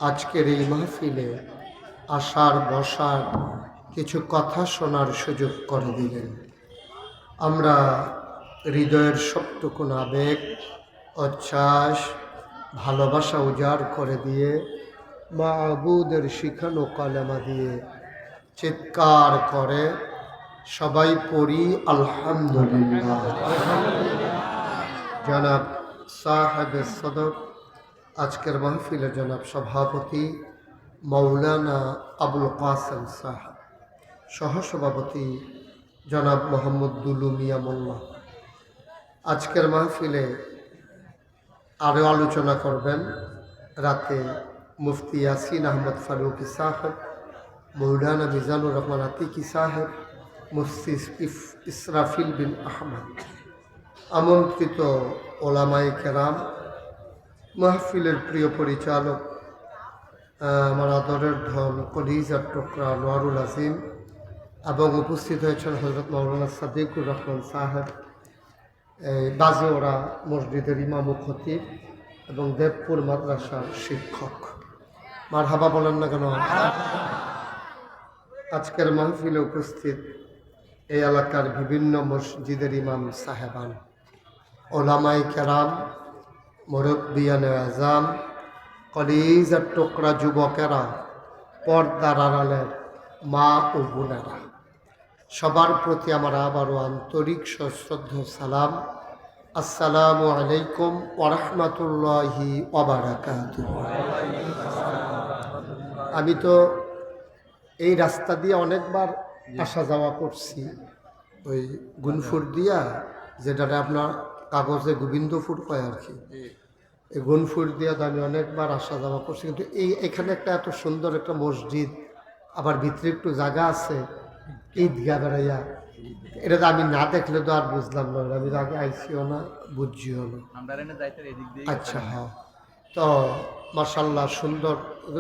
আজকের এই মাহফিলে আসার বসার কিছু কথা শোনার সুযোগ করে দিলেন। আমরা হৃদয়ের সবটুকুন আবেগ, উচ্ছ্বাস, ভালোবাসা উজাড় করে দিয়ে মাবুদের শিখানো কালেমা দিয়ে চিৎকার করে সবাই পড়ি আলহামদুলিল্লাহ। জনাব সাহেবে সদর, আজকের মাহফিলে জনাব সভাপতি মৌলানা আবুল কাসেম সাহেব, সহসভাপতি জনাব মোহাম্মদ দুলু মিয়া মোল্লা। আজকের মাহফিলে আরও আলোচনা করবেন রাতে মুফতি ইয়াসিন আহমদ ফারুকি সাহেব, মৌলানা মিজানুর রহমান আতিকি সাহেব, মুফতি ইসরাফিল বিন আহমদ, আমন্ত্রিত ওলামায়ে কেরাম, মাহফিলের প্রিয় পরিচালক আমার আদরের ধন কলিজার টুকরা নোয়ারুল আজিম, এবং উপস্থিত হয়েছেন হজরত মৌলানা সাদিকুর রহমান সাহেব, বাজেওরা মসজিদের ইমাম ও খতিব এবং দেবপুর মাদ্রাসার শিক্ষক। মারহাবা বলেন না কেন? আজকের মাহফিলে উপস্থিত এই এলাকার বিভিন্ন মসজিদের ইমাম সাহেবান, ওলামায়ে কেরাম, মুরব্বিয়ানে আযাম, কলিজার টুকরা যুবকেরা, পর্দার আড়ালের মা ও বোনেরা, সবার প্রতি আমার আবারও আন্তরিক সশ্রদ্ধ সালাম। আসসালামু আলাইকুম ওয়া রাহমাতুল্লাহি ওয়া বারাকাতুহু। আমি তো এই রাস্তা দিয়ে অনেকবার আসা যাওয়া করছি, ওই গুনফুর দিয়া, যেটা আপনার কাগজে গোবিন্দপুর কয় আর কি, এই গুনফুর দিয়া তো আমি অনেকবার আসা যাওয়া করছি। কিন্তু এখানে একটা এত সুন্দর একটা মসজিদ, আবার ভিতরে একটু জায়গা আছে, ঈদগাহ বেড়াইয়া, এটা তো আমি না দেখলে তো আর বুঝলাম না, আমি আগে আইসিও না, বুঝছিও না। আচ্ছা, হ্যাঁ, তো মাশাল্লাহ সুন্দর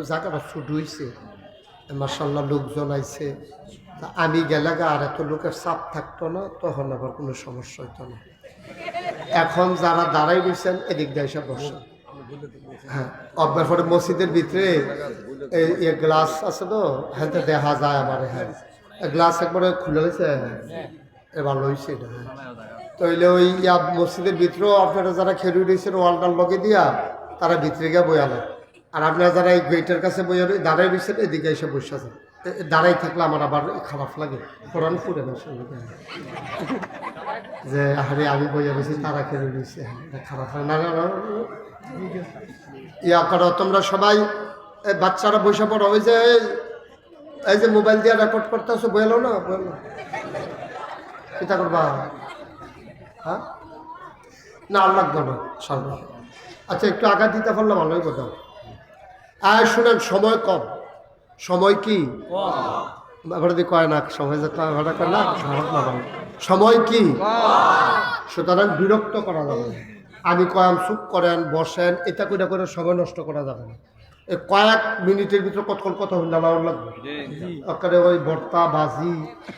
জায়গাটা ছোট হয়েছে, মাশাল্লাহ লোকজন আইছে। তা আমি গেলে আর এত লোকের চাপ থাকতো না, তখন আবার কোনো সমস্যা হইতো না। এখন যারা দাঁড়াই রয়েছেন এদিক দিয়ে এসে বসেন। হ্যাঁ, অব্যার পরে মসজিদের ভিতরে এই গ্লাস আছে তো, হ্যাঁ দেখা যায় আমার, হ্যাঁ গ্লাস একবারে খুলে গেছে, ভালো হয়েছে এটা। তাইলে ওই মসজিদের ভিতরেও আপনারা যারা খেলু রয়েছেন ওয়ালটার লগে দিয়া তারা ভিতরে গিয়ে বয়ালেন, আর আপনারা যারা এই গেটের কাছে বইয়া দাঁড়াই রয়েছেন এদিকে এসে বসে আছেন। দাঁড়াই থাকলে আমার আবার খারাপ লাগে, কোরআন ফুরে না যে আরে আমি বইয়া রয়েছি তারা খেলে রয়েছে, খারাপ লাগে না। ইয়া করো তোমরা সবাই, বাচ্চারা বসে পড়ো, ওই যে এই যে মোবাইল দিয়ে রেকর্ড করতে আসো, বইলো না, বইলো চিন্তা করবা, হ্যাঁ না আর লাগবে না সামনে। আচ্ছা, একটু আঘাত দিতে পারলে ভালোই কথা। আর শুনেন, সময় কম। সময় কি কয় না, সময় যে কয় না, সময় কি, সুতরাং বিরক্ত করা যাবে না। আমি কয়াম চুপ করেন, বসেন, এটা করে সময় নষ্ট করা যাবে না। এই কয়েক মিনিটের ভিতরে কতক্ষণ কথা হইলে লাগবে, ওখানে ওই ভর্তা ভাজি,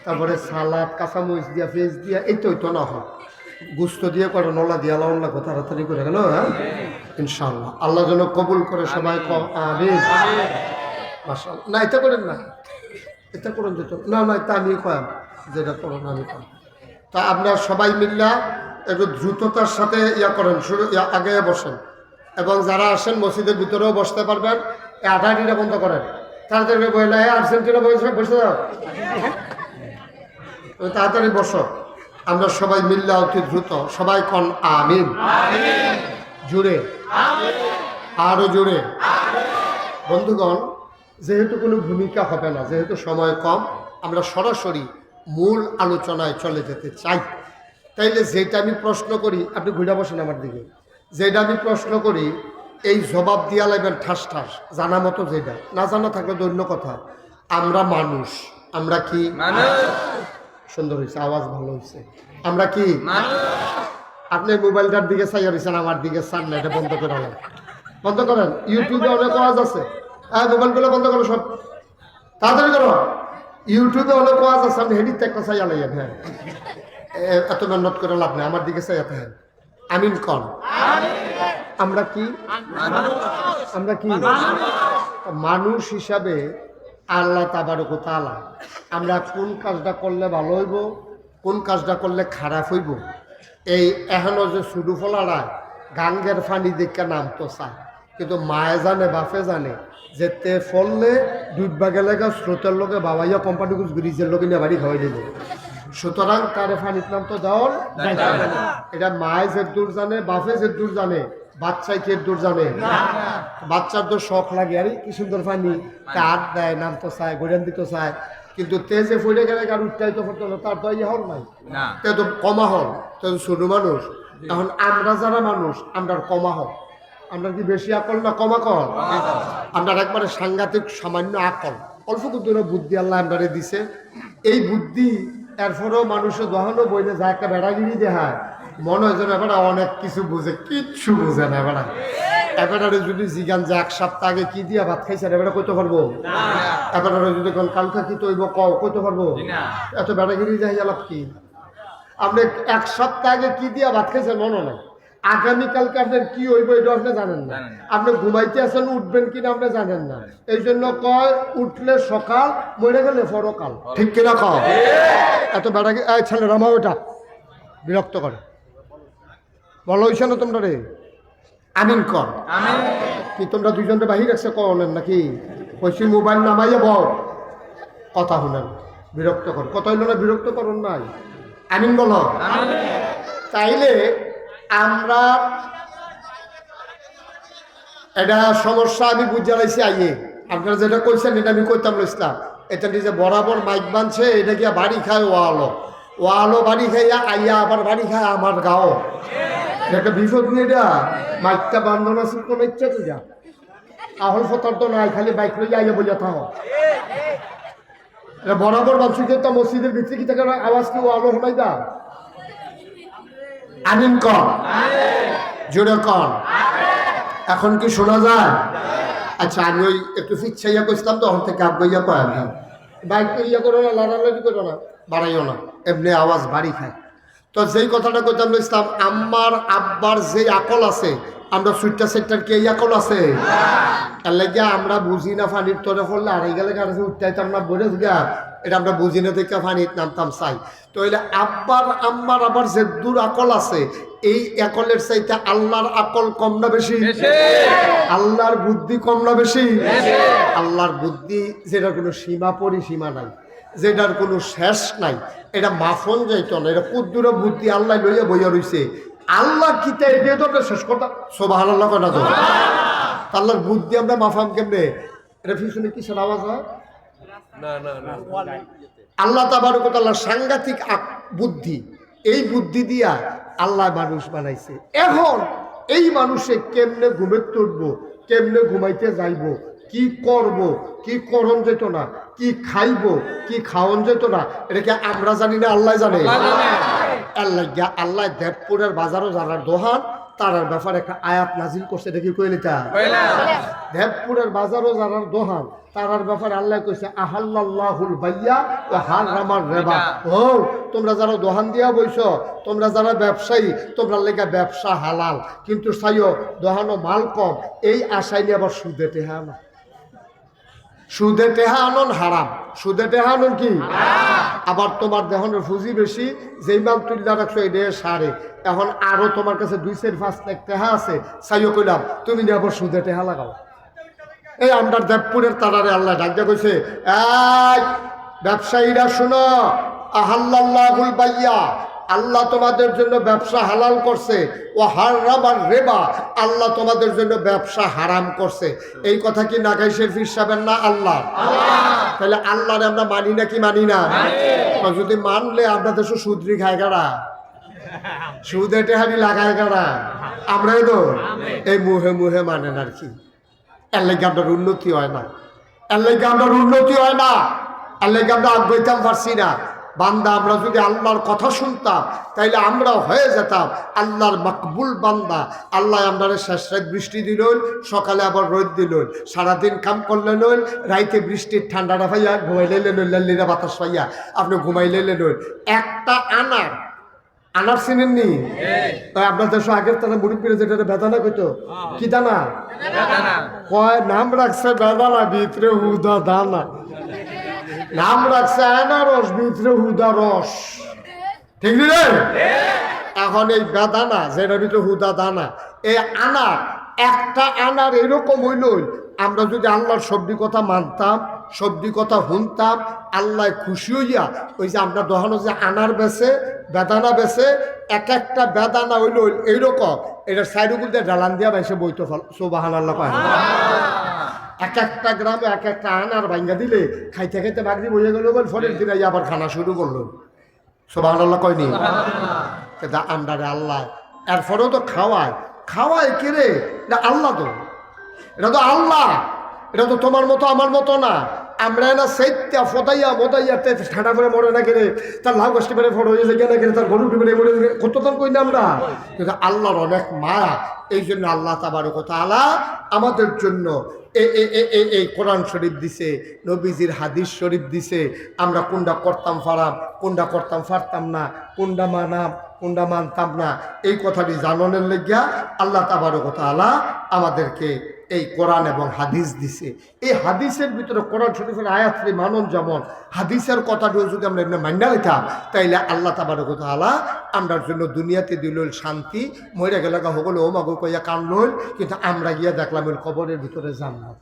তারপরে সালাদ, কাঁচামরিচ দিয়া, পেঁয়াজ দিয়া, এই তো না হয়, গুস্ত দিয়ে করে নলা দিয়া লাউন লাগবে, তাড়াতাড়ি করে গেল। হ্যাঁ ইনশাআল্লাহ, আল্লাহ যেন কবুল করে সবাই। না এটা করেন না, এটা করেন যেত না, না এটা আমি কয়াম, যেটা করেন আমি কয়াম। তা আপনার সবাই মিল্লা একটু দ্রুততার সাথে ইয়া করেন, শুরু আগে বসেন, এবং যারা আসেন মসজিদের ভিতরেও বসতে পারবেন। এই আঠাটিটা বন্ধ করেন, তাড়াতাড়ি বইলে আর্জেন্টিনা বসে যাও, তাড়াতাড়ি বসো। আমরা সবাই মিল্লা অতি দ্রুত সবাই কন আমিন, জুড়ে আরো জুড়ে। বন্ধুগণ, যেহেতু কোনো ভূমিকা হবে না, যেহেতু সময় কম, আমরা সরাসরি মূল আলোচনায় চলে যেতে চাই। তাইলে যেটা আমি প্রশ্ন করি, আপনি ঘুরে বসেন আমার দিকে, যেটা আমি প্রশ্ন করি এই জবাব দিয়া লাগবেন ঠাস ঠাস, জানা মতো, যেটা না জানা থাকলে অন্য কথা। আমরা মানুষ, আমরা কি সুন্দর হয়েছে, আওয়াজ ভালো হয়েছে, আমরা কি আপনি মোবাইলটার দিকে চাইয়া রয়েছেন, আমার দিকে চান না, এটা বন্ধ করে বন্ধ করেন। ইউটিউবে অনেক আওয়াজ আছে, হ্যাঁ মোবাইলগুলো বন্ধ করো সব, তাড়াতাড়ি করো। ইউটিউবে অনেক আওয়াজ আছে, আপনি হেডিতে একটা চাইয়া লাইয়েন। হ্যাঁ, এত মেহনত করে লাভ নেই, আমার দিকে চাইয়া থাকেন। আমিন কন। আমরা কি মানুষ হিসাবে আল্লাহ তাবারক ওয়া তাআলা আমরা কোন কাজটা করলে ভালো হইব, কোন কাজটা করলে খারাপ হইব, এই এখনো যে শুরু ফলারা গাঙ্গের ফানি দেখে নাম তো চায়, কিন্তু মায়ে জানে বাপে জানে যে তে ফললে ডুববা গেলে স্রোতের লোকে বাবাইয়া কোম্পানি ব্রিজের লোকে নিয়ে বাড়ি খাওয়াই দিল। সুতরাং তারে ফানির নাম তো দেওয়ার এটা মায়ে যে দূর জানে, বাপে যে দূর জানে, বাচ্চাই কে দূর জানে। বাচ্চার তো শখ লাগে, আরে কি সুন্দর পানি, কাঠ দেয়, নাম তো চায়, গোড়ান দিতে চায়, কিন্তু তেজে ফুটে গেলে আর উঠতে তো পড়তো না, তার তো ইয়ে হল নাই, তে তো কমা হল, তে তো ছোট মানুষ। এখন আমরা যারা মানুষ আমরা কমা হল, আমরা কি বেশি আকল না কম আকল? আমরা একবারে সাংঘাতিক সামান্য আকল, অল্প কিন্তু বুদ্ধি আল্লাহ আমরা দিছে। এই বুদ্ধি এরপরেও মানুষের দহানো বইলে যা একটা বেড়াগিরি দেখায়, মনে হয় যেন এবার অনেক কিছু বুঝে, কিচ্ছু বুঝে না। এবার এবারে যদি জিগান যে এক সপ্তাহ আগে কি দিয়া ভাত খাইছেন এবারে কইতে পারবো? এবারে যদি কোন কালকা কি তৈব কইতে পারবো? এত বেড়াগিরি যাই লাভ কি? আপনি এক সপ্তাহ আগে কি দিয়া ভাত খাইছেন মনে নাই, আগামীকালকে আপনার কি হইব এটা আপনি জানেন না, আপনি ঘুমাইতে আছেন উঠবেন কিনা আপনি জানেন না। এই জন্য কয় উঠলে সকাল, মরে গেলে পরকাল, ঠিক কিনা কও? এত বেড়াগিরি ছেলেরা মা ওটা বিরক্ত করে, বলো হইছে না তোমরা রে? আমিন কর। কি তোমরা দুইজনটা বাহির রাখছে করেন নাকি? কইছি মোবাইল নামাইয়া বল, কথা শুনেন, বিরক্ত কর, কথা হইল না, বিরক্ত করুন নাই, আমিন বলো। তাইলে আমরা এটা সমস্যা আমি বুঝে লাইছি আইয়ে, আপনারা যেটা কইছেন এটা আমি কইতাম লইছিলাম, এটা নিজে বরাবর মাইক বানছে, এটা গিয়া বাড়ি খায় ওয়ালো বাড়ি খাইয়া আইয়া আবার বাড়ি খায় আমার গাও, একটা বিপদ নিয়ে এটা মাইকটা বান্ধন আছে কোন ইচ্ছা তো যা আহল ফতর তো নাই, খালি বাইক লইয়া আইয়া বইয়া থাকো। এটা বরাবর বানছি তো মসজিদের ভিতরে কি থাকে আওয়াজ কি ওয়ালো শোনাই দা? আমিন কর, জোরে কর, এখন কি শোনা যায়? আচ্ছা আমি ওই একটু ফিচ্ছাইয়া করছিলাম তো, ওখান থেকে আব্বাইয়া কয় না, বাইক তো ইয়া করো না, লাড়ালাড়ি করো না, বাড়াইও না, এমনি আওয়াজ বাড়ি খায়। তো যেই কথাটা কইতাম ইসলাম, আম্মার আব্বার যে আকল আছে, আমরা সুইটটা সেক্টর কি এই আকল আছে? এর লাগে আমরা বুঝি না, ফানির তরে করলে আড়াই গেলে কাছে উঠতাইতাম না, বলে গা এটা আমরা বুঝি না দেখে ফানির নামতাম চাই। তো এলে আব্বার আম্মার আবার যে দূর আকল আছে, এই আকলের চাইতে আল্লাহর আকল কম না বেশি? আল্লাহর বুদ্ধি কম না বেশি? আল্লাহর বুদ্ধি যেটা কোনো সীমা পরিসীমা নাই, যেটার কোনো শেষ নাই, এটা মাফন যাইত না, এটা কুদ্দুর বুদ্ধি আল্লাহ লইয়া বইয়া রইছে। আল্লাহ কিতা এটা তো শেষ কথা, সুবহানাল্লাহ কটা তো আল্লাহর বুদ্ধি আমরা মাফাম কেমনে? এটা পিছনে কিসের আওয়াজ হয়? আল্লাহ তাবারক ওয়া তাআলা সাংঘাতিক বুদ্ধি, এই বুদ্ধি দিয়া আল্লাহ মানুষ বানাইছে। এখন এই মানুষে কেমনে ঘুমে তুলবো, কেমনে ঘুমাইতে যাইব, কি করব, কি করণ যেত না, কি খাইব, কি খাওয়ন যেত না, এটা কি আমরা জানি না আল্লাহ জানে? আল্লাহ দেবপুরের বাজারও যারা দোহান তারার ব্যাপারে একটা আয়াত নাজিল করছে, এটা কি কইলে তা? দেবপুরের বাজারও যারা দোহান তারার ব্যাপারে আল্লাহ কইছে আহাল্লাল্লাহুল বাইয়া ওয়া হারামার রিবা। ও তোমরা যারা দোহান দিয়া বইছো, তোমরা যারা ব্যবসায়ী, তোমরা লেগে ব্যবসা হালাল, কিন্তু চাইও দোহানো মাল কম, এই আশায় নিয়ে আবার সুদে টেহা না, সুদে টেহা আনন হারাম, সুদে টেহা আনন কি? আবার তোমার দেহনের ফুজি বেশি, যেই মাল তুলি রাখছো এটা সারে, এখন আরো তোমার কাছে 2-5 লাখ টেহা আছে, চাইও কইলাম তুমি নিয়ে আবার সুদে টেহা লাগাও। এই আমরা দেবপুরের তারারে আল্লাহ ডাকতে কইছে, এই ব্যবসায়ীরা শুনো, আহাল্লাল্লাহুল বাইয়া, আল্লাহ তোমাদের জন্য ব্যবসা হালাল করছে, ও হারামার রিবা, আল্লাহ তোমাদের জন্য ব্যবসা হারাম করছে। এই কথা কি নাগাইশের ফির সাহেবের না আল্লাহ? তাহলে আল্লাহরে আমরা মানি না কি মানি না? যদি মানলে আমরা দেশে সুদরি খায় গাড়া, সুদে টেহারি লাগায় গাড়া, আমরাই তো এই মুহে মুহে মানেন আর কি। এর লেগে আপনার উন্নতি হয় না, এর লেগে আপনার উন্নতি হয় না, এর লেগে আমরা আগ্রহিতাম পারছি না। বান্দা আমরা যদি আল্লাহর কথা শুনতাম তাইলে আমরা হয়ে যেতাম আল্লাহর মকবুল বান্দা। আল্লাহ আমরা শেষ রাত বৃষ্টি দিল, সকালে আবার রোদ দিল, সারাদিন কাম করলেন, রাইতে বৃষ্টির ঠান্ডাটা পাইয়া ঘুমাইলে লাল্লিরা বাতাস পাইয়া আপনি ঘুমাইলে একটা আনার আনার চিনেননি? তাই আপনার দেশে আগের তারা মুড়ি যেটা বেদানা কইতো, কি দানা কয়? নাম রাখছে বেদানা, ভিতরে হুদা দানা। নাম রাখছে আনারস, ভিতরে হুদা রস। ঠিক রে? এখন এই বেদানা যেটার ভিতরে হুদা দানা, এই আনার একটা আনার এরকম হইল, আমরা যদি আল্লাহর সবজি কথা মানতাম, সবজি কথা শুনতাম, আল্লাহ খুশি হইয়া ওই যে আমরা দোহানো যে আনার বেছে, বেদানা বেছে, এক একটা বেদানা হইল এইরকম, এটা সাইডুকুল দিয়ে ডালান দিয়া বাইসে বইতে ফল। সুবহানাল্লাহ কয়। এক একটা গ্রামে এক একটা আনার ভাঙ্গা দিলে খাইতে খাইতে বাগরি বইয়ে গেল, ফলের দিনে আবার খানা শুরু করলো। সুবহানাল্লাহ কয়নি? কিন্তু আমরা আল্লাহ এরপরেও তো খাওয়ায়। খাওয়ায় কে রে? এটা আল্লাহ তো, এটা তো আল্লাহ, এটা তো তোমার মতো আমার মতো না। আমরা না সেইটা ফটাইয়া মোটাইয়া ঠান্ডা করে মরে না কেড়ে, তার লাভ গাছটি বেড়ে ফটো হয়ে যায় না কেড়ে, তার গরুটি বেড়ে মরে কত দাম করি না আমরা। কিন্তু আল্লাহর অনেক মায়া, এই জন্য আল্লাহ তাবারক ওয়া তাআলা আমাদের জন্য এই কোরআন শরীফ দিছে, নবীজির হাদিস শরীফ দিছে। আমরা কোনটা করতাম পারাম, কোনটা করতাম পারতাম না, কোনটা মানাম, কোনটা মানতাম না, এই কথাটি জানানোর লেগিয়া আল্লাহ তাবারক ওয়া তাআলা আমাদেরকে এই কোরআন এবং হাদিস দিছে। এই হাদিসের ভিতরে কোরআন শরীফের আয়াতটি মানন যেমন, হাদিসের কথাটিও যদি আমরা এমনি মান্য নিতাম, তাইলে আল্লাহ তাবারক ওয়া তাআলা আমরার জন্য দুনিয়াতে দিল শান্তি, মরে গেলে হগল ও মাগো কইয়া কানল, কিন্তু আমরা গিয়া দেখলাম ওই কবরের ভিতরে জান্নাত।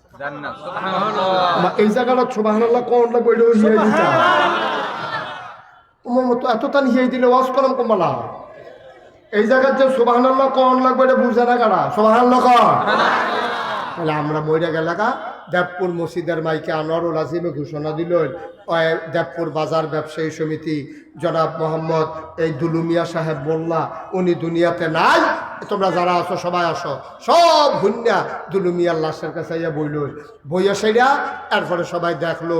এই জায়গাটা সুবহানাল্লাহ কোন লাগবে, এটাও হিয়াই দিতাম তোমার মতো এত তান হিয়াই দিলে ওয়াজ করলাম কমলা। এই জায়গার যে সুবহানাল্লাহ কোন লাগবে এটা বুঝে না কারা? সুবহানাল্লাহ কর। তাহলে আমরা মইরা গেলাগা দেবপুর মসজিদের মাইকে আনোয়ারুল আজিমে ঘোষণা দিল, দেবপুর বাজার ব্যবসায়ী সমিতি জনাব মোহাম্মদ এই দুলুমিয়া সাহেব মোল্লা, উনি দুনিয়াতে নাই। তোমরা যারা আসো সবাই আসো, সব হুন্যা দুলুমিয়ার লাশের কাছে ইয়া বইল, বইয়া সেরা এরপরে সবাই দেখল,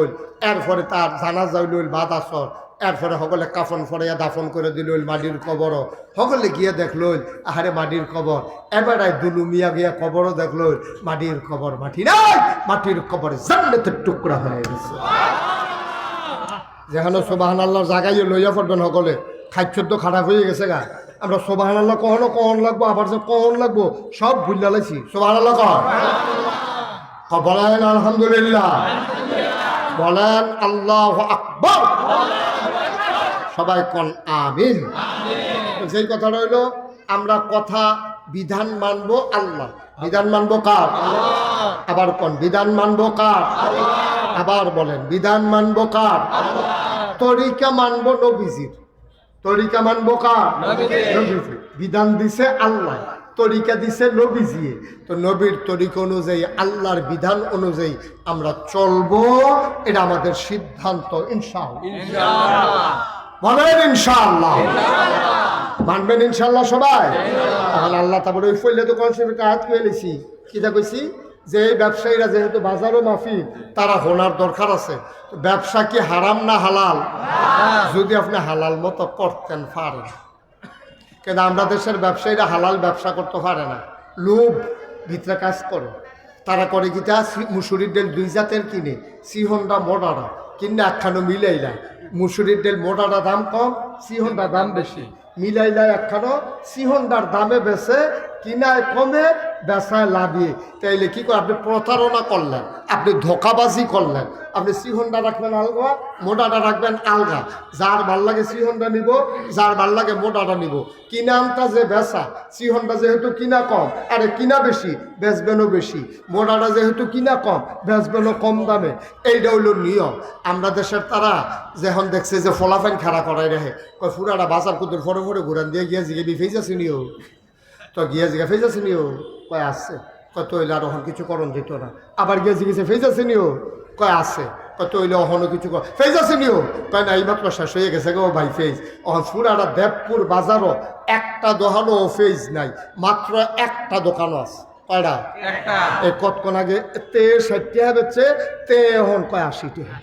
এরপরে তার জানাজা হইল বাদ আসর, এরপরে সকলে কাফন ফরাইয়া দাফন করে দিল মাটির কবর, সকলে গিয়ে দেখল আহারে মাটির কবর। এবারে দুলুমিয়া গিয়া কবরও দেখল মাটির কবর, মাটি নাই, মাটির কবর জান্নাতের টুকরা হয়ে গেছে। যেখানে সুবহানাল্লাহর জায়গায় লইয়া পড়বেন সকলে, খাদ্য তো খারাপ হয়ে গেছে গা। আমরা সুবহানাল্লাহ কখনো কখন লাগবো, আবার যে কখন লাগবো সব ভুলে লাইছি। সুবহানাল্লাহ কর, বলেন আলহামদুলিল্লাহ, বলেন আল্লাহু আকবার, সবাই কোন আমিন। সেই কথাটা হইল আমরা কথা বিধান মানবো আল্লাহ, বিধান মানবো কার? আবার কোন বিধান মানবো কার? আবার বলেন বিধান মানবো কার? তরিকা মানবো নবীজির, তরিকা মানবো কার? নবীজির। বিধান দিছে আল্লাহ, তরিকা দিছে নবীজি, তো নবীর তরিকা অনুযায়ী আল্লাহর বিধান অনুযায়ী আমরা চলবো, এটা আমাদের সিদ্ধান্ত ইনশাআল্লাহ। বলেন ইনশাআল্লাহ, মানবেন ইনশাআল্লাহ সবাই। এখন আল্লাহ তারপরে ওই ফইলে তো কনসেপ্ট হাত পেয়েছি, কিটা কইছি যে এই ব্যবসায়ীরা যেহেতু বাজারও মাফি, তারা হোনার দরকার আছে। ব্যবসা কি হারাম না হালাল? যদি আপনি হালাল মতো করতেন পারেন, কিন্তু আমরা দেশের ব্যবসায়ীরা হালাল ব্যবসা করতে পারে না, লোভ ভিতরে কাজ করে। তারা করে কিটা মুসুরির ডেল 2 জাতের কিনে, সিহনটা মোটাটা কিনে একখানো মিলাইলা, মুসুরির ডেল মোটাটা দাম কম, সিহনটা দাম বেশি, মিলাইলা একখানো সিহনটার দামে বেছে, কিনায় কমে বেচায় লাভিয়ে। তাইলে কি করে? আপনি প্রতারণা করলেন, আপনি ধোকাবাজি করলেন। আপনি সিহনটা রাখবেন আলগা, মোটাটা রাখবেন আলগা, যার ভাল লাগে সিহনটা নিব, যার ভাল লাগে মোটাটা নিব। কিনানটা যে বেচা, সিহনটা যেহেতু কিনা কম, আরে কিনা বেশি বেচবেনও বেশি, মোটাটা যেহেতু কিনা কম বেচবেনও কম দামে। এইটা হইল নিয়ম। আমরা দেশের তারা যখন দেখছে যে ফলাফাইন খাড়া করাই রেখে, কয় ফুরাটা বাজার কুতুর ফরে ফরে ঘুরান দিয়ে গিয়ে জিগে বিফেই যাচ্ছি নিও, তো গিয়ে জিগে ফেই যাচ্ছি নিও, কয় আসছে, কত হইলে আর ওখান কিছু করণ যেত না। আবার গিয়ে জিগেছে ফেই যাচ্ছে নিও, কয় আছে, কত হইলে ওখানো কিছু ফেজ আছে নিও, কয় না এইমাত্র শেষ হয়ে গেছে গো ভাই ফেজ। ওখান ফুরাটা দেবপুর বাজারও একটা দোকানও ফেজ নাই, মাত্র একটা দোকানও আছে। কয়টা? এই কতক্ষণ আগে তে 60 টাকা বেচছে, তে এখন কয় 80 টাকা।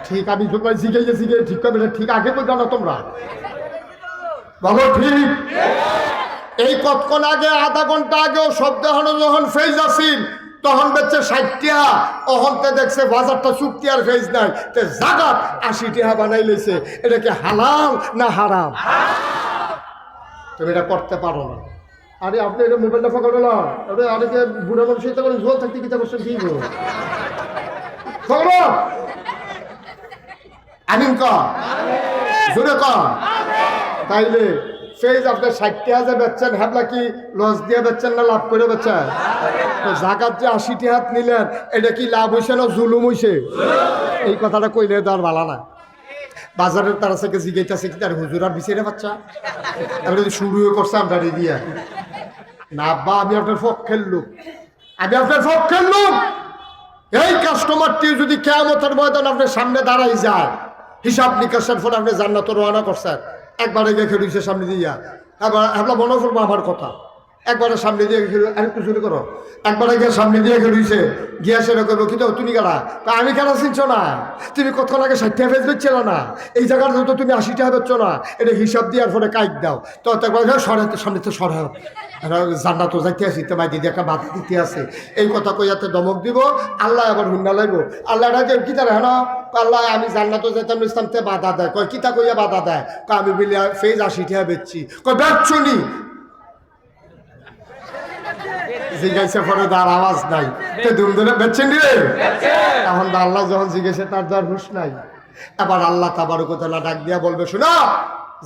ঠিক আমি জিগে জিগে ঠিক করবে, ঠিক আগে বলতো না তোমরা বলো ঠিক। এই কতক্ষণ আগে আধা ঘন্টা আগেও শব্দ হলো যখন ফেজ আসিল, তখন বেচছে 60 টাকা, অহন্তে দেখছে বাজারটা চুক্তি আর ফেজ নাই, তে জাগাত 80 টাকা বানাই লইছে। এটা কি হালাল না হারাম? তুমি এটা করতে পারো না। আরে আপনি এটা মোবাইলটা ফাঁকা না, আরে আরে যে বুড়া মানুষ এটা করে জোর থাকতে কিতা করছেন কি গো ফাঁকা আমিন ক জোরে ক। তাইলে ফেজ আপনি 60 টাকা যে বেচছেন, হাবলা কি লস দিয়ে বেচছেন না লাভ করে বেচছেন? জাকাত যে 80 টাকা নিলেন, এটা কি লাভ হইছে না জুলুম হইছে? এই কথাটা কইলে তো আর ভালো না। বাজারের তারা থেকে জিগাইতেছে কি তার হুজুর আর বিচারে বাচ্চা এবার যদি শুরু করছে আমরা দিয়া না আব্বা, আমি আপনার পক্ষের লোক, আমি আপনার পক্ষের লোক। এই কাস্টমারটি যদি কিয়ামতের ময়দান আপনার সামনে দাঁড়াই যায়, হিসাব নিকাশের ফলে আপনি জান্নাত রওনা করছেন, একবারে গিয়ে রইছে সামনে দিয়া, এবার মনে করবো আমার কথা, একবারে সামনে দিয়ে আরেকটু শুরু করো, একবারে গিয়ে সামনে দিয়ে রইছে, গিয়া সেটা করবো কিন্তু তুমি কারা? আমি কেন চিনছ না? তুমি কতক্ষণ আগে 60 টাকা ফেস বেচছিল না, এই জায়গার তো তুমি 80 টাকা বেচছ না, এটা হিসাব দেওয়ার পরে কাইক দাও। তো একবার সরাতে সামনে তো সরাও, জান্নাত তো যাইতে আসি, তোমায় দিদি একটা বাধা দিতে আছে, এই কথা কইয়াতে দমক দিব। আল্লাহ আবার হুন্না লাগবো, আল্লাহ কি তার হেন আল্লাহ আমি জান্নাত যাইতাম ইসলামতে বাধা দেয়, কয় কিতা কইয়া বাধা দেয়? আমি বলি ফেজ 80 টাকা বেচছি, কয় বেচছো নি? জিজ্ঞাসা পরে তার আওয়াজ নাই, ধুম ধরে বেচছেন রে। এখন আল্লাহ যখন জিজ্ঞাসা তার যার হুশ নাই। এবার আল্লাহ তাবারক ওয়া তাআলা ডাক দিয়া বলবে, শোনা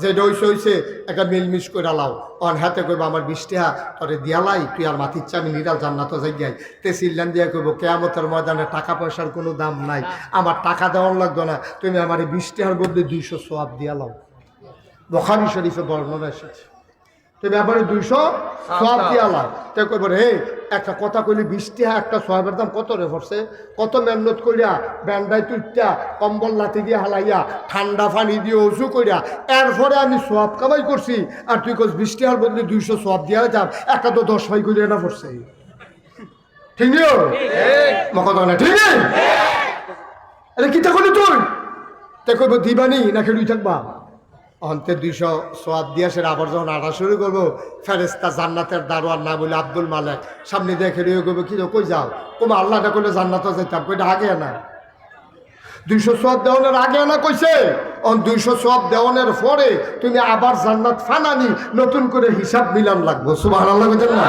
যে দইছে হইছে একটা মিলমিশ করে লাও, অন হাতে কইব আমার 20 টাকা তোরে দিয়ালাই, তুই আর মাথির চামি নিরাল জান্নাত যাই। তে সিল্লান দিয়া কইব কিয়ামতের ময়দানে টাকা পয়সার কোনো দাম নাই, আমার টাকা দেওয়ার লাগতো না, তুমি আমার 20 টাকার বদলে 200 সওয়াব দিয়া লাও। বুখারী শরীফে বর্ণনা এসেছে, তুমি আবার 200 সওয়াব দিয়া লাও। তাই কইব রে একটা কথা কইলি 20 টাকা একটা সওয়াবের দাম কত রে পড়ছে, কত মেহনত কইরা ব্যান্ডাই তুইটা কম্বল লাতি দিয়ে হালাইয়া ঠান্ডা পানি দিয়ে ওযু কইরা এরপরে আমি সওয়াব কামাই করছি, আর তুই কইস 20 টাকার বদলে 200 সওয়াব দিয়া যাব, একটা তো 10 ভাই কইরা না পড়ছে। ঠিক নিও মকদা না, ঠিক নেই? আরে কিতা কইলি তুই? তাই কইব দিবানি নাকি লুই থাকবা? অন্তে 200 সওয়াব দিয়া সে আবার যখন আটা শুরু করবো, ফেরেস্তা জান্নাতের দারোয়ান না বলে আব্দুল মালেক সামনে দেখে রয়ে করবো, কি কই যাও? তোমার আল্লাহটা করলে জান্নাত যাইতাম, কইটা আগে না 200 সওয়াব দেওয়ানের আগে না কইছে, 200 সওয়াব দেওয়ানের পরে তুমি আবার জান্নাত ফানানি নতুন করে হিসাব মিলান লাগবো। সুবহানাল্লাহ কইতেন না?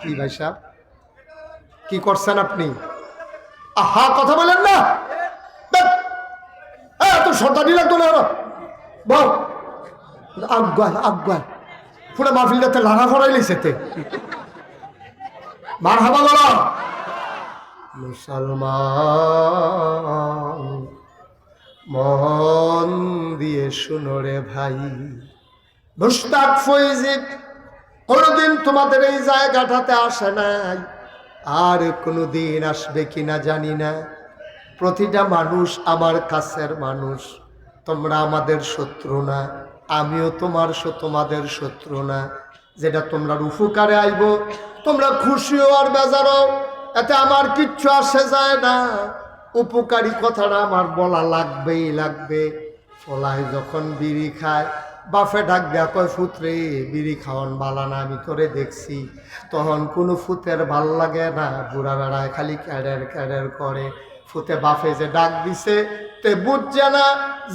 কি ভাই সাহেব কি করছেন আপনি? আহা কথা বলেন না, এত সর্দানি লাগতো না বল আগুয়াল পুরো মাহফিলটাতে লাড়া ফড়াই লেছে মার হাবা বলো। মুসলমান মন দিয়ে শুনো রে ভাই, মুশতাক ফৈজি কোনোদিন তোমাদের এই জায়গাটাতে আসে নাই, আর কোনোদিন আসবে কিনা জানি না। প্রতিটা মানুষ আমার কাছের মানুষ, তোমরা আমাদের শত্রু না, আমিও তোমাদের শত্রু না। যেটা তোমরা উপকারে আইব তোমরা খুশিও আর বেজারও, এতে আমার কিচ্ছু আসে যায় না। উপকারী কথাটা আমার বলা লাগবেই লাগবে। ফলায় যখন বিড়ি খায়, বাফে ডাক দেয়া কয় ফুতরে বিড়ি খাওয়ান বালা না, আমি তোরে দেখছি। তখন কোনো ফুতের ভাল লাগে না, বুড়া বেড়ায় খালি ক্যাডের ক্যাডের করে। ফুতে বাফে যে ডাক দিছে তে বুঝছে না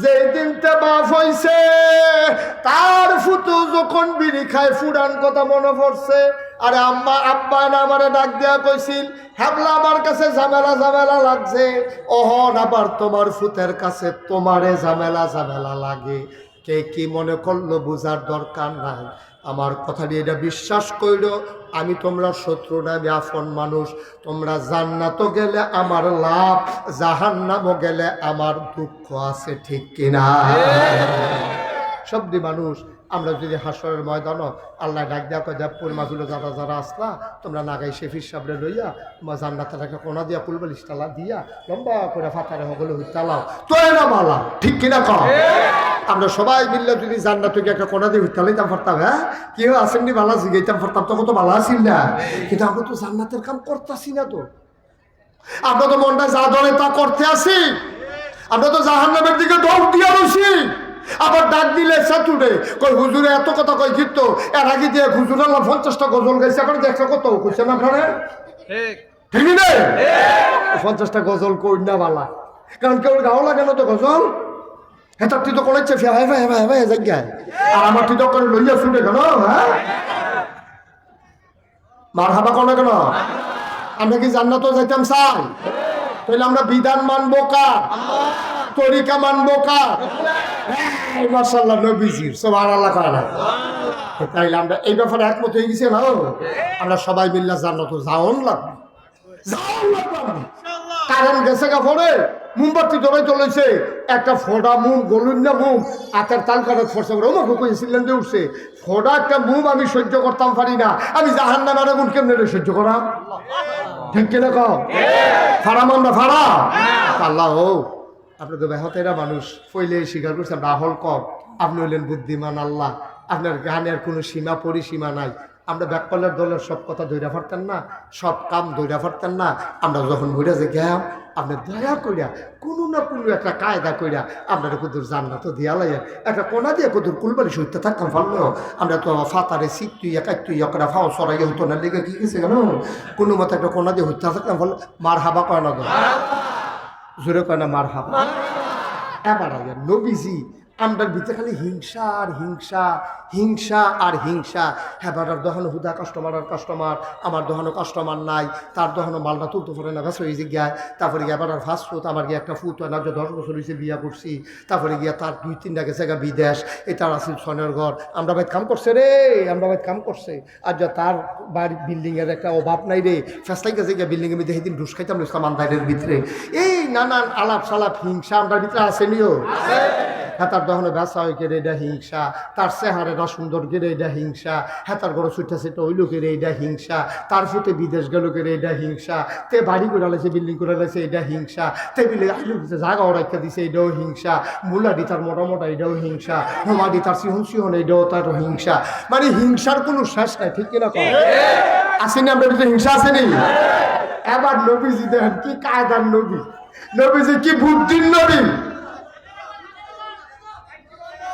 যে দিনটা বাপ হইছে তার ফুতু যখন বিড়ি খায় ফুরান কথা মনে পড়ছে। আরে আম্মা আব্বা না আমারে ডাক দেয়া কইছিল, হ্যাবলা আমার কাছে ঝামেলা ঝামেলা লাগছে, ওহন আবার তোমার ফুতের কাছে তোমারে ঝামেলা ঝামেলা লাগে। কে কি মনে করলো বুঝার দরকার নাই, আমার কথা দিয়ে এটা বিশ্বাস কইল আমি তোমরা শত্রু না, আমি আপন মানুষ। তোমরা জান্নাতও গেলে আমার লাভ, জাহান্নামও গেলে আমার দুঃখ আছে, ঠিক কিনা? সবদি মানুষ আমরা যদি হাসরের ময়দানও আল্লাহ ডাক দেওয়া কয় দেবপুর মাগুলো যারা যারা আসলা তোমরা নাগাই শেফির সাবরে লইয়া তোমার জান্নাতের একটা কোনা দিয়া কুলবালিশ তালা দিয়া লম্বা করে ফাতারে হগলে চালাও তো না মালা, ঠিক কিনা কম? আমরা সবাই মিললে যদি জান্নাতে একটা কোনা দিয়ে উঠালাইতাম পারতাম, হ্যাঁ কি হয় আসেননি বালা জিগাইতাম পারতাম, তখন তো বালা আসিল না। কিন্তু আমরা তো জান্নাতের কাম করতেছি না, তো আমরা তো মনটা যা ধরে তা করতে আসি, আমরা তো জাহান্নামের দিকে দৌড় দিয়ে বসি। আবার ডাক দিলে সাতুরে কই হুজুরে এত কথা কই কিন্তু এর আগে দিয়ে হুজুর আল্লাহ 50টা গজল গাইছে, আবার দেখো কত কইছেন আপনারা। ঠিক ঠিক না? 50টা গজল কই না বালা, কারণ কেউ গাও লাগে না তো গজল। হেতার তুই তো করেছে জায়গায়, আর আমার তুই তো করে লইয়া শুনে কেন? হ্যাঁ, মার হাবা কেন কেন? আমরা কি জান্নাত যাইতাম চাই? তাহলে আমরা বিধান মানবো কার? তরিকা মানবো কার? মাশাআল্লাহ, নবীজির। সুবহানাল্লাহ কয় না? তাইলে আমরা এই ব্যাপারে একমত হয়ে গেছি না? আমরা সবাই মিল্লা জান্নাত যাওন লাগবে, যাওন লাগবে। কারণ গেছে গা ফোরে মোমবাতি ধরে চলেছে, একটা ফোড়া মুম, গলুন না মুম, আতের তাল কাটার ফর্সা করে ওমা হুকুই সিলেন্ডে উঠছে। ফোড়া একটা মুম আমি সহ্য করতাম পারি না, আমি জাহান্নামের আগুন কেমনে সহ্য করাম? ঠিক কিনা কও? ফারাম আমরা ফারা আল্লাহ। ও আপনি তো বেহতেরা মানুষ, পইলে স্বীকার করছেন রাহল কম, আপনি হইলেন বুদ্ধিমান আল্লাহ, আপনার জ্ঞানের কোনো সীমা পরিসীমা নাই। আমরা ব্যাকপালের দলের সব কথা ধৈরা পারতেন না, সব কাম ধৈরা পারতেন না। আমরা যখন ঘুরে যে গেলাম, আপনি দয়া করিয়া কোনো না কোনো একটা কায়দা করিয়া আপনার কুদুর জান্নাত দিয়া লাইয়া একটা কোনা দিয়ে কুদুর কুলবালি সইতে থাকতাম পারলেও আমরা তো ফাতারে সিট তুই একাই তুই একটা ফাও সরাই হতো না, লেগে কি গেছে কেন কোনো মতো একটা কোনা দিয়ে হইতে থাকতাম পারলে। মার হাবা কয় না, জোরে কয় না মার হাবা? এবার নবীজি আমরার ভিতরে খালি হিংসা আর হিংসা, হিংসা আর হিংসা। হেবার দহন হুদা কাস্টমার আর কাস্টমার, আমার দহনও কাস্টমার নাই, তার দহনও মালটা তুলতে পারে না, গাছ হয়ে গিয়া। তারপরে গিয়ে এবার ফাস্ট ফুড, আমার গিয়ে একটা ফুট হয় না, যে 10 বছর হয়েছে বিয়া করছি। তারপরে গিয়া তার 2-3টা গেছে গা বিদেশ, এটার আসিল সনের ঘর। আমরা ভাই কাম করছে রে, আমরা ভাই কাম করছে। আর যা তার বাড়ি বিল্ডিংয়ের একটা অভাব নাই রে, ফেসলাই গেছে গিয়া বিল্ডিংয়ের মধ্যে সেদিন ঢুস খাইতাম আন্দারের ভিতরে। এই নানান আলাপ সালাপ হিংসা আমার ভিতরে আসেনিও। হ্যাঁ, তার দহনে ব্যবসা হয়ে গেলে এটা হিংসা, তার চেহারাটা সুন্দর গেলে এটা হিংসা, হ্যাঁ তার গড় ছুটে সেটা ওই লোকের এটা হিংসা, তার ফুটে বিদেশ গেল গেলে এটা হিংসা, তে বাড়ি করে লাগছে, বিল্ডিং করে লাগছে, এটা হিংসা, টেবিলে আলু দিচ্ছে, জায়গাও রাখতে দিছে, এটাও হিংসা, মুলাডি তার মোটা মোটা, এটাও হিংসা, হোমাডি তার সিহন সিহন, এটাও তার হিংসা। মানে হিংসার কোনো শেষ নাই, ঠিক কিনা কম? আসেনি আপনার ভিতরে হিংসা আসেনি? এবার নবীজি দেখেন কি কায়দার নবী, নবীজি কি বুদ্ধির নবী।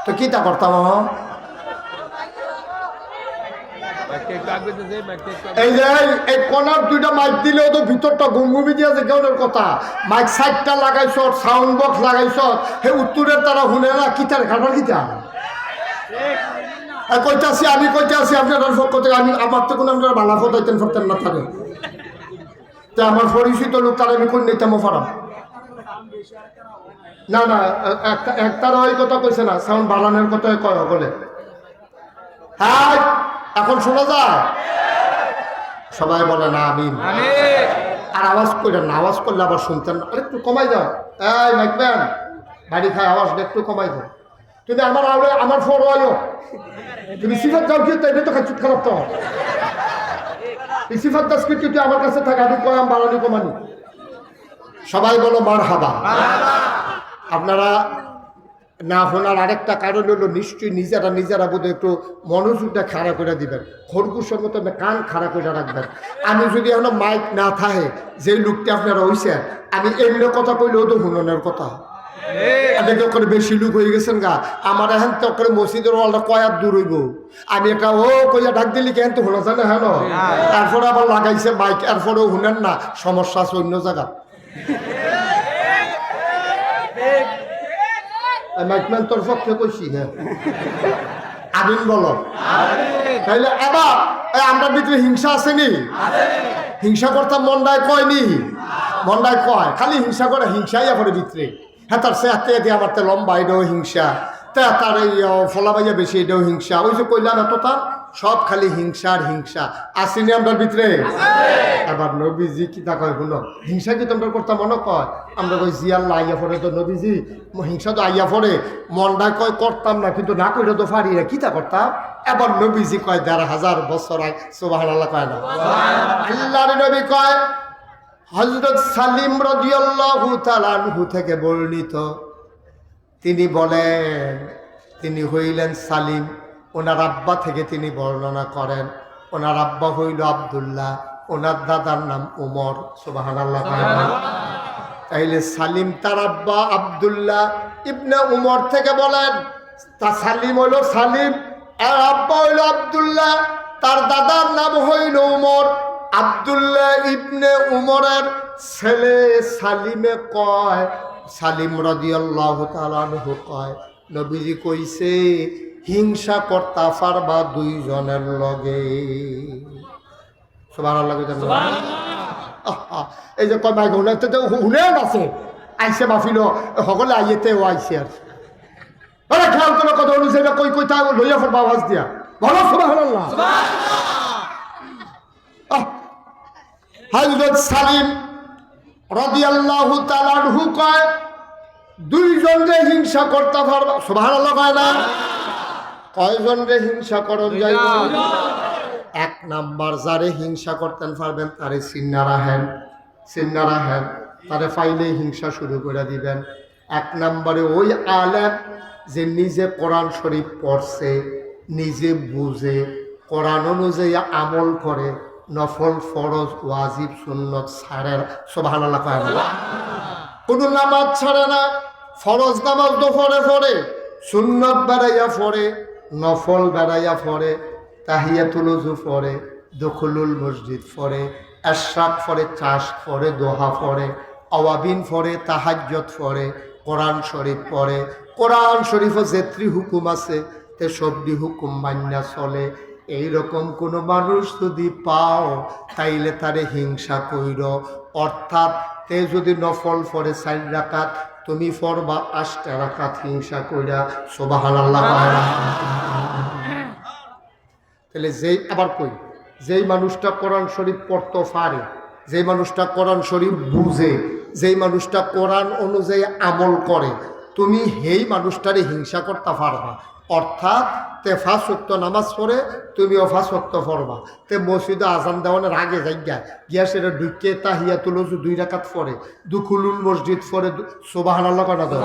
তো কিটা করতাম এই যে এই কোনার 2টা মাইক দিলেও তো ভিতরটা ঘুমঘুমি দিয়ে যে কেউনের কথা, মাইক 60টা লাগাইছ, সাউন্ড বক্স লাগাইছ, হে উত্তরের তারা শুনে না, কিতার খাবার কিতা কইতাছি, আমি কইতাছি আপনার পক্ষ থেকে, আমি আমার তো কোনো আপনারা বালা ফটাইতেন ফরতেন না থাকে, তো আমার পরিচিত লোক তারা আমি কোন নিতামও ফারাম না না, একটার ওই কথা কইছে না, সাউন্ড বাড়ানোর কথা কয় বলে। হ্যাঁ, এখন শোনা যায়? সবাই বলে না আমিন। আর আওয়াজ করেন না, আওয়াজ করলে আবার শুনতেন না, একটু কমাই যাও। এই মাইকম্যান, বাড়ি খায় আওয়াজটা একটু কমাই যাও। তুমি আমার আগে আমার ফোর হয়, তুমি সিফাত যাও কি, এটা তো খাচ্ছি খারাপ তো সিফাত দাস কিন্তু তুই আমার কাছে থাকে, আমি কয়াম বাড়ানি কমানি। সবাই বলো মার হাবা। আপনারা না শোনার আরেকটা কারণ হলো নিশ্চয়ই নিজেরা বোধ একটু মনোযোগটা খাড়া করে দিবেন, খরগোশের মতো কান খাড়া করে রাখবেন। আমি যদি এখন মাইক না থাকে, যে লোকটি আপনারা হইছেন, আমি এমনি কথা কইলেও তো শুননের কথা। করে বেশি লোক হয়ে গেছেন গা, আমার এখন তো করে মসজিদের ওয়ালটা কয়ার দূর হইব, আমি একটা ও কইয়া ডাক দিলি কেন তো শোনা যায় না, হ্যাঁ। তারপরে আবার লাগাইছে মাইক, এরপরেও শুনেন না, সমস্যা আছে অন্য জায়গা। মাইকম্যান তোর পক্ষে কইছি, হ্যাঁ আমিন বলো। তাইলে এবার আমরা ভিতরে হিংসা আসেনি? হিংসা করতাম মন্ডায় কয়নি? মন্ডায় কয়, খালি হিংসা করে, হিংসাই আমার ভিতরে। হ্যাঁ, তার সে হাতে দিয়ে আমার লম্বা, এটাও হিংসা, তার এই ফলাবাইয়া বেশি, এটাও হিংসা। ওই যে কইলাম এতটা সব খালি হিংসা আর হিংসা আসেনি আমার ভিতরে। আবার নবীজি কি তা কয়, শুনো হিংসা কি তোমরা করতাম মনে কয়, আমরা কই জি আল্লাহ আইয়া পড়ে তো নবীজি হিংসা তো আইয়া পড়ে, মনটায় কয় করতাম না, কিন্তু না কইলে তো পারি না, কি তা করতাম। এবার নবীজি কয় ১,৫০০ বছর আগে, সুবহানাল্লাহ কয় না, আল্লাহর নবী কয়, হযরত সালিম রাদিয়াল্লাহু তাআলা আনহু থেকে বর্ণিত, তিনি বলেন, তিনি হইলেন সালিম, ওনার আব্বা থেকে তিনি বর্ণনা করেন, ওনার আব্বা হইল আব্দুল্লাহ, ওনার দাদার নাম উমর। সুবহানাল্লাহ। তাইলে সালিম তার আব্বা আব্দুল্লাহ ইবনে উমর থেকে বলেন, তা সালিম হইল সালিম, আর আব্বা হইল আব্দুল্লাহ, তার দাদার নাম হইল উমর। আব্দুল্লাহ ইবনে উমরের ছেলে সালিমে কয়, সালিম রাদিয়াল্লাহু তাআলা আনহু কয়, নবীজি কইছে হিংসা করতা পারবা দুইজনের লগে। সুবহানাল্লাহ। এই যে কয় ভাই গুনাতে তো হুনেন আছে আইসে মাফিল সকলে আইয়েতেও আইসে আর আরে খেয়াল করে কথা বলছে এটা কই কই তা লইয়া পড়বা আওয়াজ দিয়া বলো সুবহানাল্লাহ। হযরত সালিম রাদিয়াল্লাহু তাআলা আনহু কয় দুইজন রে হিংসা করতে পারবা। সুবহানাল্লাহ কয় না? কয়জন রে হিংসা করন যাইব? এক নাম্বার যারে হিংসা করতেন পারবেন তারে সিন্নারা হেন তারে ফাইলে হিংসা শুরু করে দিবেন। এক নম্বরে ওই আলেম যে নিজে কোরআন শরীফ পড়ছে, নিজে বুঝে, কোরআন অনুযায়ী আমল করে, নফল ফরজ ওয়াজিব সুন্নত ছাড়ে না। সুবহানাল্লাহ কয় না? কোনো নামাজ ছাড়ে না, ফরজ নামাজ তো পড়ে, সুন্নত বেড়াইয়া পড়ে, নফল বেড়াইয়া পড়ে, তাহিয়াতুল ওযু পড়ে, দুখুলুল মসজিদ পড়ে, এশরাক পড়ে, চাষ পড়ে, দোহা পড়ে, আওয়াবিন পড়ে, তাহাজ্জুদ পড়ে, কোরআন শরীফ পড়ে। কোরআন শরীফও যেত্রি হুকুম আছে তে সবটি হুকুম মান্যা চলে। এইরকম কোনো মানুষ যদি পাও তাইলে তারে হিংসা কইর। অর্থাৎ তে যদি নফল পড়ে 4 রাকাত, তুমি পড়বা 8 রাকাত হিংসা কইরা। সুবহানাল্লাহ। তাহলে যেই আবার কই যেই মানুষটা কোরআন শরীফ পড়তে পারে, যেই মানুষটা কোরআন শরীফ বুঝে, যেই মানুষটা কোরআন অনুযায়ী আমল করে, তুমি সেই মানুষটারে হিংসা করতে পারবা। অর্থাৎ তে 5 ওয়াক্ত নামাজ পড়ে, তুমিও 5 ওয়াক্ত পড়বা। তে মসজিদে আজান দেওয়ানোর আগে গিয়া সেটা ঢুকে তাহিয়াতুল ওযু 2 রাকাত পড়ে, দুখুলুল মসজিদ পড়ে। সুবহানাল্লাহ কনা দাও।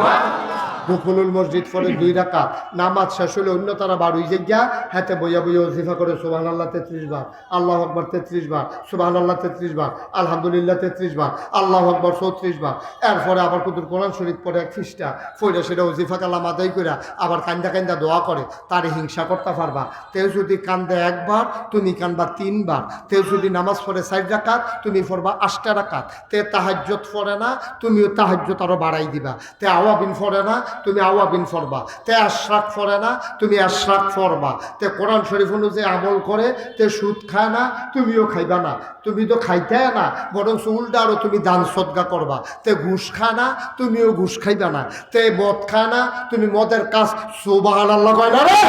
দুখুলুল মসজিদ পড়ে 2 রাকাত, নামাজ শেষ হলে অন্য তারা বাড়ি গিয়া হাতে বইয়া ওজিফা করে সুবহানাল্লাহ 33 বার, আল্লাহু আকবার 33 বার, সুবহানাল্লাহ 33 বার, আলহামদুলিল্লাহ 33 বার, আল্লাহু আকবার 34 বার। এরপরে আবার কুতুর কোরআন শরীফ পড়ে 31টা পড়ে সেটা ওজিফা কালাম আদায় করে আবার কান্দা দোয়া করে। তার হিংসা করতে পারবা। তেও যদি কান্দে 1 বার, তুমি কান্দবা 3 বার। তেও যদি নামাজ পড়ে 4 রাকাত, তুমি পড়বা 8 রাকাত। তে তাহাজ্জুদ পড়ে না, তুমিও তাহাজ্জুদ আরো বাড়াই দিবা। তে আওয়াবিন পড়ে না, তুমি আওয়াবিন পড়বা। তে আশরাক পড়ে না, তুমি আশরাক পড়বা। তে কোরআন শরীফ অনুযায়ী আমল করে, তে সুদ খায় না, তুমিও খাইবা না। তুমি তো খাইতে না, বরং উল্টা আরো তুমি দান সদকা করবা। তে ঘুষ খায় না, তুমিও ঘুষ খাইবা না। তে মদ খায় না, তুমি মদের কাজ। সুবহানাল্লাহ কয় না রে?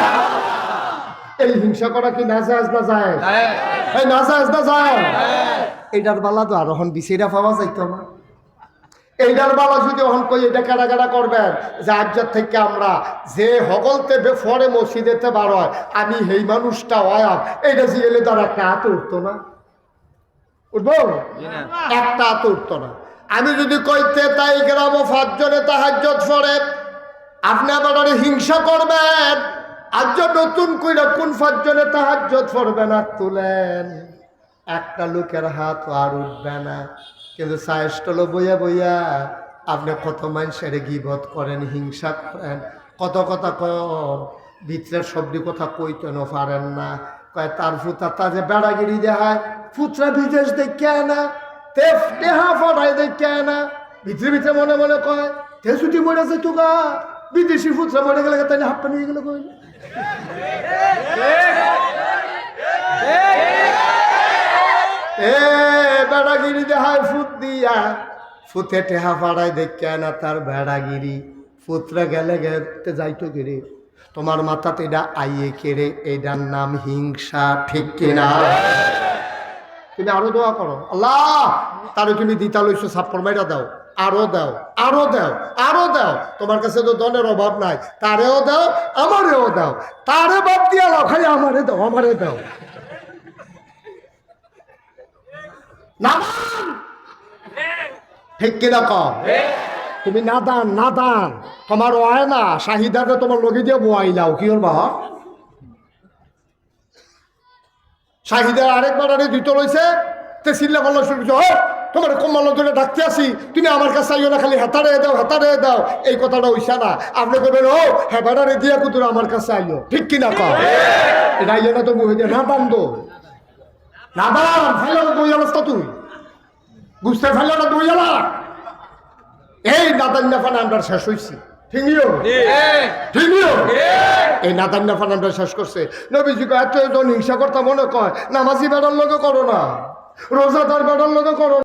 এই হিংসা করা কি নাজায়েজ না জায়েজ? এই নাজায়েজ না জায়েজ? এইটার বালা তো আর এখন বিছেরা পাওয়া যাইতো না। এইটার বালা যদি এখন কই এটা কাটা করবেন যে আজ্জার থেকে আমরা যে হগলতে ফরে মসজিদেতে বার হয়, আমি সেই মানুষটা হয় এইটা জিয়েলে তার একটা হাতে উঠতো না, উঠবো একটা হাতে উঠতো না। আমি যদি কইতে তাই গ্রাম 5 জনে তাহাজ্জুদ পড়ে, আপনি আবার হিংসা করবেন। আজ নতুন কইরা কোন 5 জনে তাহাজ্জুদ পড়বে না তুলেন, একটা লোকের হাত আর উঠবে না। কিন্তু সাইস্টলো বইয়া আপনি কত মানুষের গীবত করেন, হিংসা করেন, কত কথা কন, ভিতরের সবটি কথা কইতে পারেন না। কয় তার ফুতা যে বেড়াগিরি দেখায়, ফুতরা বিদেশ দেখে না, দেহা ফটাই দেখে না, ভিতরে মনে মনে কয় তে ছুটি মরে আছে তুগা, বিদেশি ফুতরা মরে গেলে তাই হাত পা নিয়ে গেল কই। বেড়াগিরি দেখায় ফুট দিয়া, ফুতে টেহা ফাড়ায় দেখে না তার বেড়াগিরি। ফুতরা গেলে গেতে যাইতো গিরে, তোমার মাথাতে এটা আইয়ে কেড়ে, এটার নাম হিংসা, ঠিক কিনা? তুমি আরো দোয়া করো, আল্লাহ তারে তুমি দিতা লইছো, ছাপ্পর মাইরা দাও, আরো দাও, আরো দাও, আরো দাও। তোমার কাছে তো ধনের অভাব নাই, তারেও দাও, আমারেও দাও। তারে বাদ দিয়া লাও, খালি আমারে দাও, আমারে দাও। নাদান, ঠিক কিনা কম? তুমি নাদান তোমার হয় না, শাহিদাকে তোমার লগে দিয়ে বোয়াইলাও কি ওর বাবা। শাহিদার আরেকবার দিতে রয়েছে, তে চিল্লা পাল্লা শুরু করছে, তোমার কম্মাল ধরে ডাকতে আসি, তুমি আমার কাছে আইও না, খালি হাতারে দাও। এই কথাটা হইসা না, আপনি করবেন ও হ্যাঁ বেড়ারে দিয়া কুতুর আমার কাছে আইও, ঠিক কিনা কম? এটা আইও না তো মুখে দিয়ে না বান্ধ। নাদান ফাইলে দুই অবস্থা তুই বুঝতে ফাইলে না দুই এলা এই নাদান নাফান আমরা শেষ হয়েছি ঠিকইও ঠিকইও এই নাদান নাফান আমরা শেষ করছে নবীজি এত হিংসা করতে মনে কয় নামাজি বেড়ার লোকে করো না রোজাদার বেড়ার লোকে করো